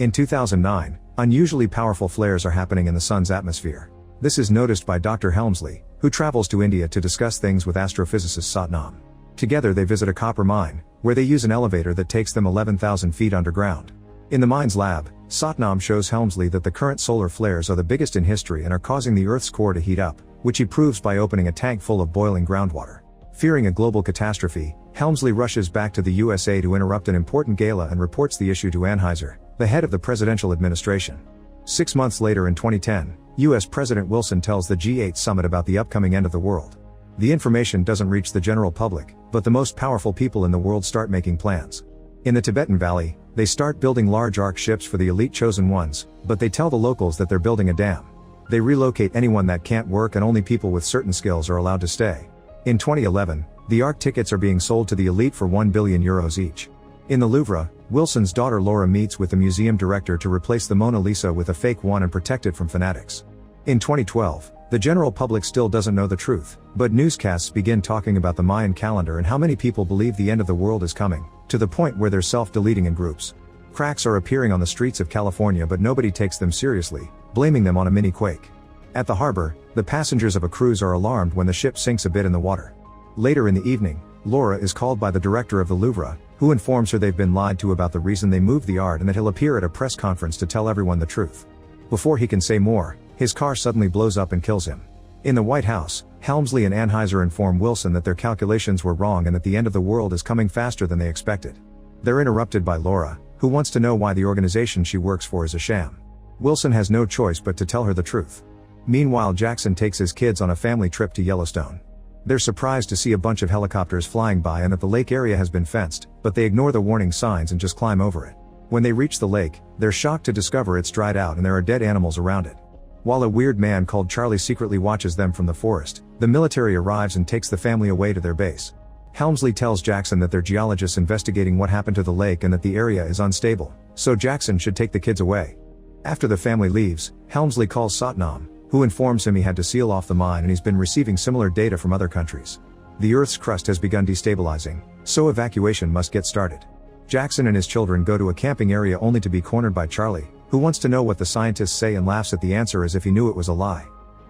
In 2009, unusually powerful flares are happening in the Sun's atmosphere. This is noticed by Dr. Helmsley, who travels to India to discuss things with astrophysicist Tsunami. Together they visit a copper mine, where they use an elevator that takes them 11,000 feet underground. In the mine's lab, Satnam shows Helmsley that the current solar flares are the biggest in history and are causing the Earth's core to heat up, which he proves by opening a tank full of boiling groundwater. Fearing a global catastrophe, Helmsley rushes back to the USA to interrupt an important gala and reports the issue to Anheuser, the head of the presidential administration. 6 months later in 2010, US President Wilson tells the G8 summit about the upcoming end of the world. The information doesn't reach the general public, but the most powerful people in the world start making plans. In the Tibetan Valley, they start building large ark ships for the elite chosen ones, but they tell the locals that they're building a dam. They relocate anyone that can't work and only people with certain skills are allowed to stay. In 2011, the ark tickets are being sold to the elite for €1 billion each. In the Louvre, Wilson's daughter Laura meets with the museum director to replace the Mona Lisa with a fake one and protect it from fanatics. In 2012, the general public still doesn't know the truth, but newscasts begin talking about the Mayan calendar and how many people believe the end of the world is coming, to the point where they're self-deleting in groups. Cracks are appearing on the streets of California, but nobody takes them seriously, blaming them on a mini-quake. At the harbor, the passengers of a cruise are alarmed when the ship sinks a bit in the water. Later in the evening, Laura is called by the director of the Louvre, who informs her they've been lied to about the reason they moved the art and that he'll appear at a press conference to tell everyone the truth. Before he can say more, his car suddenly blows up and kills him. In the White House, Helmsley and Anheuser inform Wilson that their calculations were wrong and that the end of the world is coming faster than they expected. They're interrupted by Laura, who wants to know why the organization she works for is a sham. Wilson has no choice but to tell her the truth. Meanwhile, Jackson takes his kids on a family trip to Yellowstone. They're surprised to see a bunch of helicopters flying by and that the lake area has been fenced, but they ignore the warning signs and just climb over it. When they reach the lake, they're shocked to discover it's dried out and there are dead animals around it. While a weird man called Charlie secretly watches them from the forest, the military arrives and takes the family away to their base. Helmsley tells Jackson that they're geologists investigating what happened to the lake and that the area is unstable, so Jackson should take the kids away. After the family leaves, Helmsley calls Satnam, who informs him he had to seal off the mine and he's been receiving similar data from other countries. The Earth's crust has begun destabilizing, so evacuation must get started. Jackson and his children go to a camping area only to be cornered by Charlie, who wants to know what the scientists say and laughs at the answer as if he knew it was a lie.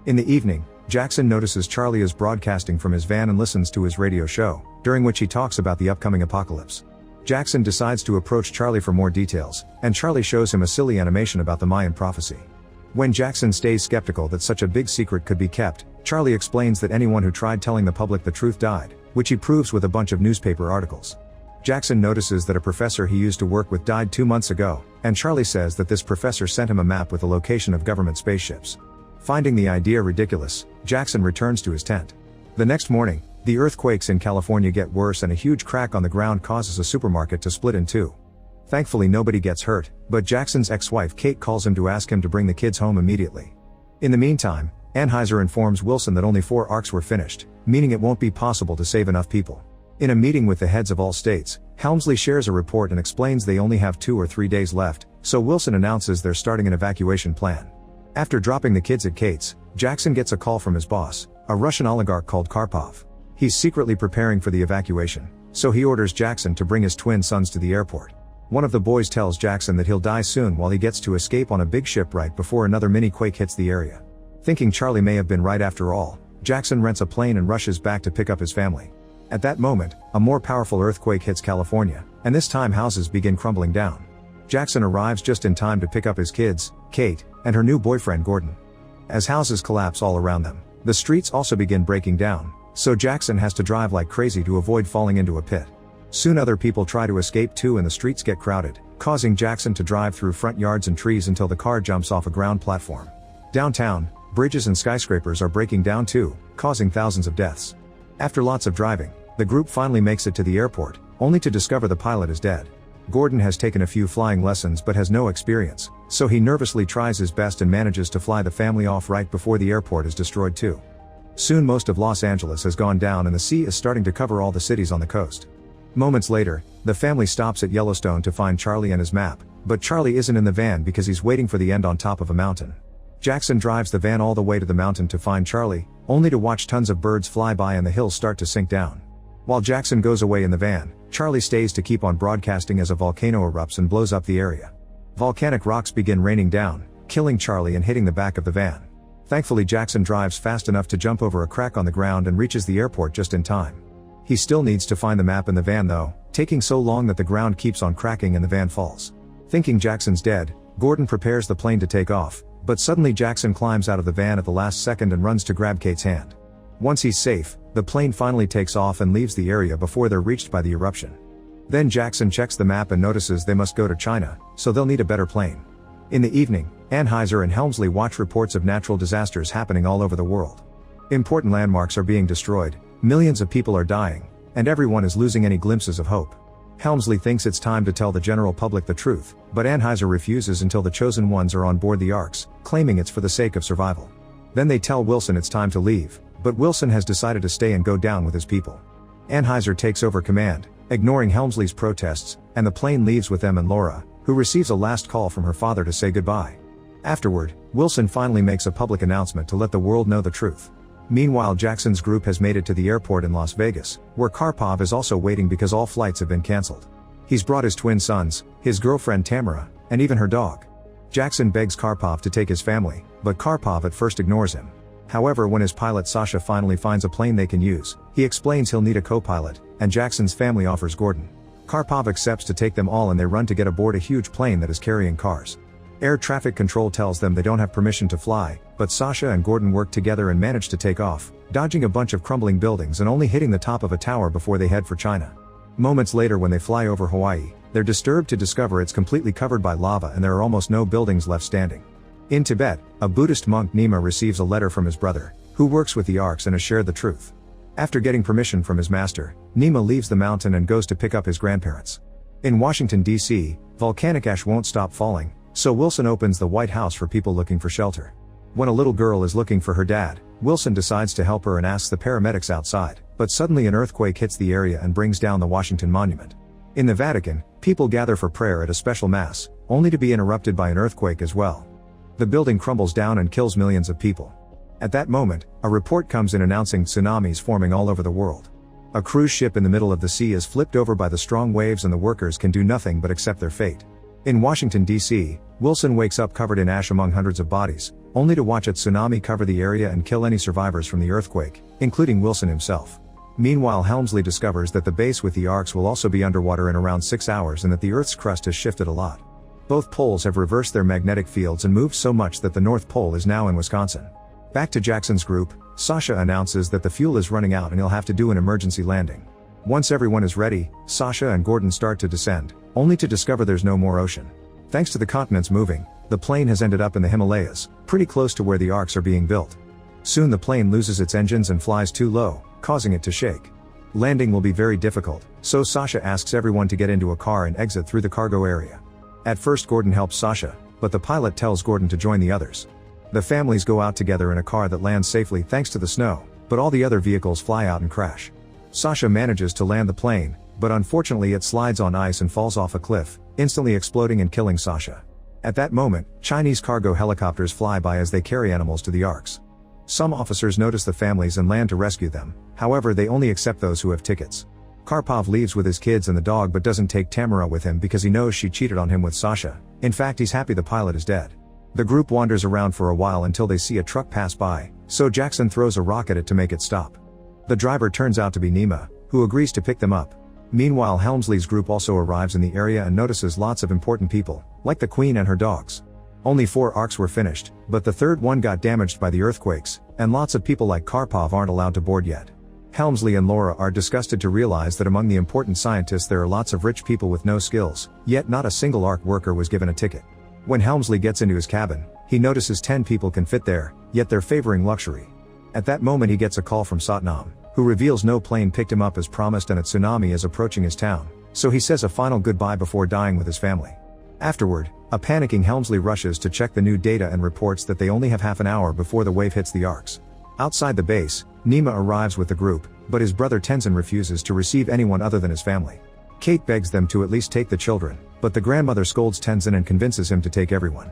In the evening, Jackson notices Charlie is broadcasting from his van and listens to his radio show, during which he talks about the upcoming apocalypse. Jackson decides to approach Charlie for more details, and Charlie shows him a silly animation about the Mayan prophecy. When Jackson stays skeptical that such a big secret could be kept, Charlie explains that anyone who tried telling the public the truth died, which he proves with a bunch of newspaper articles. Jackson notices that a professor he used to work with died 2 months ago, and Charlie says that this professor sent him a map with the location of government spaceships. Finding the idea ridiculous, Jackson returns to his tent. The next morning, the earthquakes in California get worse and a huge crack on the ground causes a supermarket to split in two. Thankfully nobody gets hurt, but Jackson's ex-wife Kate calls him to ask him to bring the kids home immediately. In the meantime, Anheuser informs Wilson that only 4 arks were finished, meaning it won't be possible to save enough people. In a meeting with the heads of all states, Helmsley shares a report and explains they only have 2 or 3 days left, so Wilson announces they're starting an evacuation plan. After dropping the kids at Kate's, Jackson gets a call from his boss, a Russian oligarch called Karpov. He's secretly preparing for the evacuation, so he orders Jackson to bring his twin sons to the airport. One of the boys tells Jackson that he'll die soon while he gets to escape on a big ship right before another mini-quake hits the area. Thinking Charlie may have been right after all, Jackson rents a plane and rushes back to pick up his family. At that moment, a more powerful earthquake hits California, and this time houses begin crumbling down. Jackson arrives just in time to pick up his kids, Kate, and her new boyfriend Gordon. As houses collapse all around them, the streets also begin breaking down, so Jackson has to drive like crazy to avoid falling into a pit. Soon other people try to escape too and the streets get crowded, causing Jackson to drive through front yards and trees until the car jumps off a ground platform. Downtown, bridges and skyscrapers are breaking down too, causing thousands of deaths. After lots of driving, the group finally makes it to the airport, only to discover the pilot is dead. Gordon has taken a few flying lessons but has no experience, so he nervously tries his best and manages to fly the family off right before the airport is destroyed too. Soon most of Los Angeles has gone down and the sea is starting to cover all the cities on the coast. Moments later, the family stops at Yellowstone to find Charlie and his map, but Charlie isn't in the van because he's waiting for the end on top of a mountain. Jackson drives the van all the way to the mountain to find Charlie, only to watch tons of birds fly by and the hills start to sink down. While Jackson goes away in the van, Charlie stays to keep on broadcasting as a volcano erupts and blows up the area. Volcanic rocks begin raining down, killing Charlie and hitting the back of the van. Thankfully Jackson drives fast enough to jump over a crack on the ground and reaches the airport just in time. He still needs to find the map in the van though, taking so long that the ground keeps on cracking and the van falls. Thinking Jackson's dead, Gordon prepares the plane to take off, but suddenly Jackson climbs out of the van at the last second and runs to grab Kate's hand. Once he's safe, the plane finally takes off and leaves the area before they're reached by the eruption. Then Jackson checks the map and notices they must go to China, so they'll need a better plane. In the evening, Anheuser and Helmsley watch reports of natural disasters happening all over the world. Important landmarks are being destroyed, millions of people are dying, and everyone is losing any glimpses of hope. Helmsley thinks it's time to tell the general public the truth, but Anheuser refuses until the chosen ones are on board the arks, claiming it's for the sake of survival. Then they tell Wilson it's time to leave, but Wilson has decided to stay and go down with his people. Anheuser takes over command, ignoring Helmsley's protests, and the plane leaves with them and Laura, who receives a last call from her father to say goodbye. Afterward, Wilson finally makes a public announcement to let the world know the truth. Meanwhile, Jackson's group has made it to the airport in Las Vegas, where Karpov is also waiting because all flights have been cancelled. He's brought his twin sons, his girlfriend Tamara, and even her dog. Jackson begs Karpov to take his family, but Karpov at first ignores him. However, when his pilot Sasha finally finds a plane they can use, he explains he'll need a co-pilot, and Jackson's family offers Gordon. Karpov accepts to take them all and they run to get aboard a huge plane that is carrying cars. Air traffic control tells them they don't have permission to fly, but Sasha and Gordon work together and manage to take off, dodging a bunch of crumbling buildings and only hitting the top of a tower before they head for China. Moments later, when they fly over Hawaii, they're disturbed to discover it's completely covered by lava and there are almost no buildings left standing. In Tibet, a Buddhist monk Nima receives a letter from his brother, who works with the arks and has shared the truth. After getting permission from his master, Nima leaves the mountain and goes to pick up his grandparents. In Washington, D.C., volcanic ash won't stop falling, so Wilson opens the White House for people looking for shelter. When a little girl is looking for her dad, Wilson decides to help her and asks the paramedics outside, but suddenly an earthquake hits the area and brings down the Washington Monument. In the Vatican, people gather for prayer at a special mass, only to be interrupted by an earthquake as well. The building crumbles down and kills millions of people. At that moment, a report comes in announcing tsunamis forming all over the world. A cruise ship in the middle of the sea is flipped over by the strong waves and the workers can do nothing but accept their fate. In Washington, D.C., Wilson wakes up covered in ash among hundreds of bodies, only to watch a tsunami cover the area and kill any survivors from the earthquake, including Wilson himself. Meanwhile, Helmsley discovers that the base with the arks will also be underwater in around 6 hours and that the Earth's crust has shifted a lot. Both poles have reversed their magnetic fields and moved so much that the North Pole is now in Wisconsin. Back to Jackson's group, Sasha announces that the fuel is running out and he'll have to do an emergency landing. Once everyone is ready, Sasha and Gordon start to descend, only to discover there's no more ocean. Thanks to the continents moving, the plane has ended up in the Himalayas, pretty close to where the arks are being built. Soon the plane loses its engines and flies too low, causing it to shake. Landing will be very difficult, so Sasha asks everyone to get into a car and exit through the cargo area. At first Gordon helps Sasha, but the pilot tells Gordon to join the others. The families go out together in a car that lands safely thanks to the snow, but all the other vehicles fly out and crash. Sasha manages to land the plane, but unfortunately it slides on ice and falls off a cliff, instantly exploding and killing Sasha. At that moment, Chinese cargo helicopters fly by as they carry animals to the arks. Some officers notice the families and land to rescue them, however they only accept those who have tickets. Karpov leaves with his kids and the dog but doesn't take Tamara with him because he knows she cheated on him with Sasha. In fact, he's happy the pilot is dead. The group wanders around for a while until they see a truck pass by, so Jackson throws a rock at it to make it stop. The driver turns out to be Nima, who agrees to pick them up. Meanwhile, Helmsley's group also arrives in the area and notices lots of important people, like the Queen and her dogs. Only 4 arks were finished, but the third one got damaged by the earthquakes, and lots of people like Karpov aren't allowed to board yet. Helmsley and Laura are disgusted to realize that among the important scientists there are lots of rich people with no skills, yet not a single ark worker was given a ticket. When Helmsley gets into his cabin, he notices 10 people can fit there, yet they're favoring luxury. At that moment he gets a call from Tsunami, who reveals no plane picked him up as promised and a tsunami is approaching his town, so he says a final goodbye before dying with his family. Afterward, a panicking Helmsley rushes to check the new data and reports that they only have half an hour before the wave hits the arks. Outside the base, Nima arrives with the group, but his brother Tenzin refuses to receive anyone other than his family. Kate begs them to at least take the children, but the grandmother scolds Tenzin and convinces him to take everyone.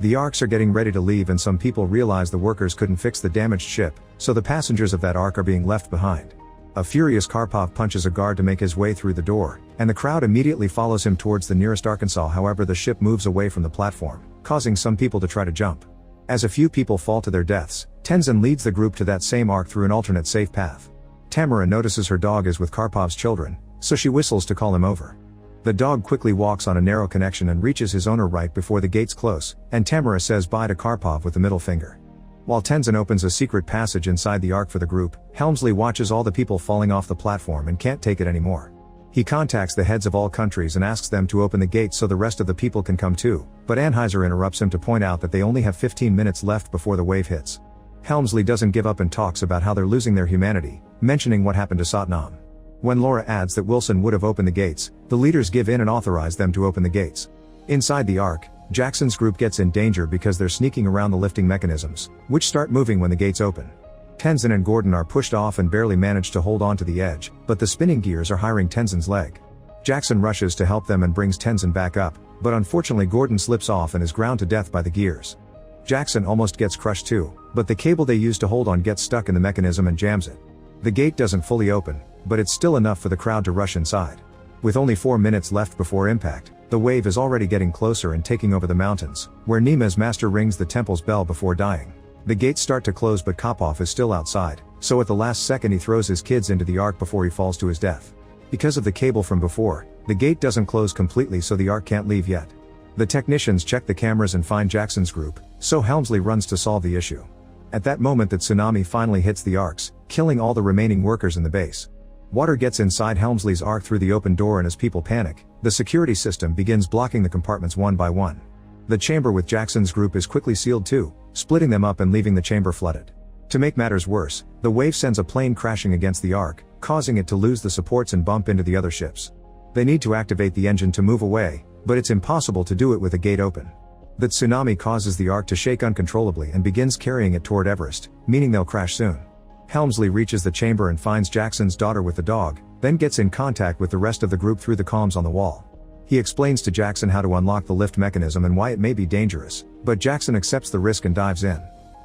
The arks are getting ready to leave and some people realize the workers couldn't fix the damaged ship, so the passengers of that ark are being left behind. A furious Karpov punches a guard to make his way through the door, and the crowd immediately follows him towards the nearest Arkansas. However, the ship moves away from the platform, causing some people to try to jump. As a few people fall to their deaths, Tenzin leads the group to that same ark through an alternate safe path. Tamara notices her dog is with Karpov's children, so she whistles to call him over. The dog quickly walks on a narrow connection and reaches his owner right before the gates close, and Tamara says bye to Karpov with the middle finger. While Tenzin opens a secret passage inside the ark for the group, Helmsley watches all the people falling off the platform and can't take it anymore. He contacts the heads of all countries and asks them to open the gates so the rest of the people can come too, but Anheuser interrupts him to point out that they only have 15 minutes left before the wave hits. Helmsley doesn't give up and talks about how they're losing their humanity, mentioning what happened to Satnam. When Laura adds that Wilson would have opened the gates, the leaders give in and authorize them to open the gates. Inside the ark, Jackson's group gets in danger because they're sneaking around the lifting mechanisms, which start moving when the gates open. Tenzin and Gordon are pushed off and barely manage to hold on to the edge, but the spinning gears are hiring Tenzin's leg. Jackson rushes to help them and brings Tenzin back up, but unfortunately Gordon slips off and is ground to death by the gears. Jackson almost gets crushed too, but the cable they use to hold on gets stuck in the mechanism and jams it. The gate doesn't fully open, but it's still enough for the crowd to rush inside. With only 4 minutes left before impact, the wave is already getting closer and taking over the mountains, where Nima's master rings the temple's bell before dying. The gates start to close but Karpov is still outside, so at the last second he throws his kids into the ark before he falls to his death. Because of the cable from before, the gate doesn't close completely so the ark can't leave yet. The technicians check the cameras and find Jackson's group, so Helmsley runs to solve the issue. At that moment the tsunami finally hits the arks, killing all the remaining workers in the base. Water gets inside Helmsley's ark through the open door and as people panic, the security system begins blocking the compartments one by one. The chamber with Jackson's group is quickly sealed too, splitting them up and leaving the chamber flooded. To make matters worse, the wave sends a plane crashing against the ark, causing it to lose the supports and bump into the other ships. They need to activate the engine to move away, but it's impossible to do it with a gate open. The tsunami causes the ark to shake uncontrollably and begins carrying it toward Everest, meaning they'll crash soon. Helmsley reaches the chamber and finds Jackson's daughter with the dog, then gets in contact with the rest of the group through the comms on the wall. He explains to Jackson how to unlock the lift mechanism and why it may be dangerous, but Jackson accepts the risk and dives in.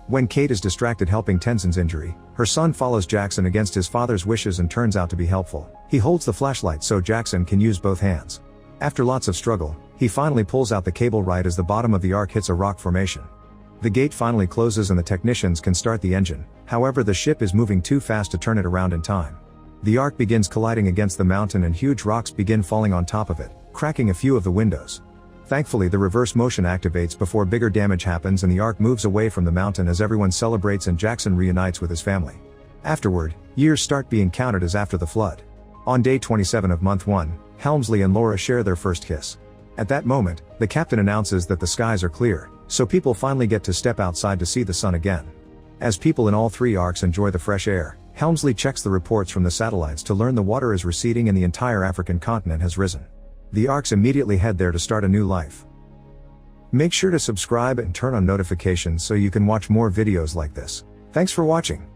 When Kate is distracted helping Tenzin's injury, her son follows Jackson against his father's wishes and turns out to be helpful. He holds the flashlight so Jackson can use both hands. After lots of struggle, he finally pulls out the cable right as the bottom of the ark hits a rock formation. The gate finally closes and the technicians can start the engine, however the ship is moving too fast to turn it around in time. The ark begins colliding against the mountain and huge rocks begin falling on top of it, cracking a few of the windows. Thankfully the reverse motion activates before bigger damage happens and the ark moves away from the mountain as everyone celebrates and Jackson reunites with his family. Afterward, years start being counted as after the flood. On day 27 of month 1, Helmsley and Laura share their first kiss. At that moment, the captain announces that the skies are clear, so people finally get to step outside to see the sun again. As people in all 3 arks enjoy the fresh air, Helmsley checks the reports from the satellites to learn the water is receding and the entire African continent has risen. The arks immediately head there to start a new life. Make sure to subscribe and turn on notifications so you can watch more videos like this. Thanks for watching.